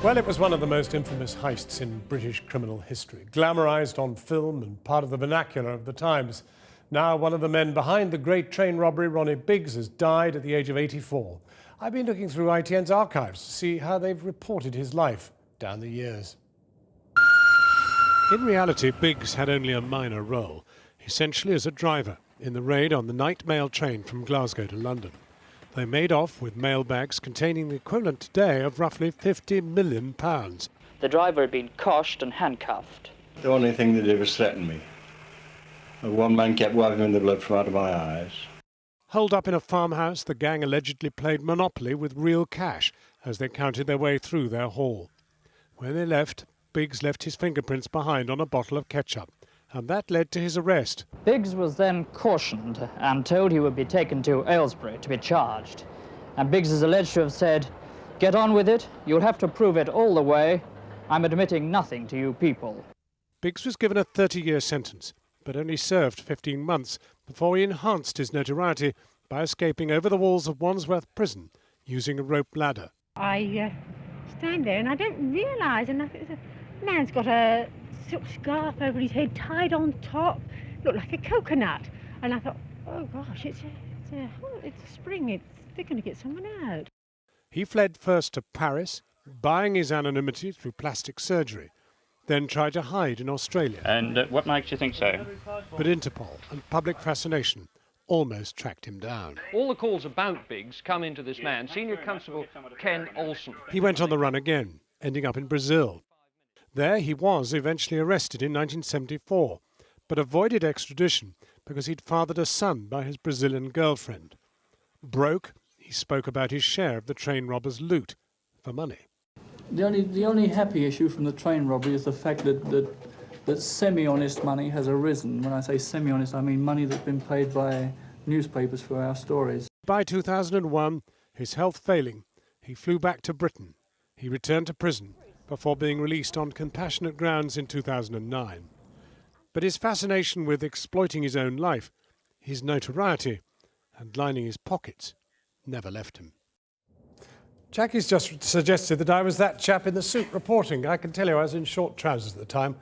Well, it was one of the most infamous heists in British criminal history, glamorised on film and part of the vernacular of the times. Now, one of the men behind the great train robbery, Ronnie Biggs, has died at the age of 84. I've been looking through ITN's archives to see how they've reported his life down the years. In reality, Biggs had only a minor role, essentially as a driver, in the raid on the night mail train from Glasgow to London. They made off with mail bags containing the equivalent today of roughly £50 million. The driver had been coshed and handcuffed. The only thing they did was threaten me. One man kept wiping the blood from out of my eyes. Holed up in a farmhouse, the gang allegedly played Monopoly with real cash as they counted their way through their haul. When they left, Biggs left his fingerprints behind on a bottle of ketchup, and that led to his arrest. Biggs was then cautioned and told he would be taken to Aylesbury to be charged. And Biggs is alleged to have said, "Get on with it, you'll have to prove it all the way. I'm admitting nothing to you people." Biggs was given a 30-year sentence, but only served 15 months before he enhanced his notoriety by escaping over the walls of Wandsworth Prison using a rope ladder. I stand there and I don't realise, and the man's got a silk scarf over his head tied on top, looked like a coconut. And I thought, oh gosh, it's a spring, they're going to get someone out. He fled first to Paris, buying his anonymity through plastic surgery, then tried to hide in Australia. And what makes you think so? But Interpol and public fascination almost tracked him down. All the calls about Biggs come into this man, Senior Constable Ken Olsen. He went on the run again, ending up in Brazil. There he was eventually arrested in 1974, but avoided extradition because he'd fathered a son by his Brazilian girlfriend. Broke, he spoke about his share of the train robbers' loot for money. The only happy issue from the train robbery is the fact that semi-honest money has arisen. When I say semi-honest, I mean money that's been paid by newspapers for our stories. By 2001, his health failing, he flew back to Britain. He returned to prison before being released on compassionate grounds in 2009. But his fascination with exploiting his own life, his notoriety, and lining his pockets never left him. Jackie's just suggested that I was that chap in the suit reporting. I can tell you I was in short trousers at the time.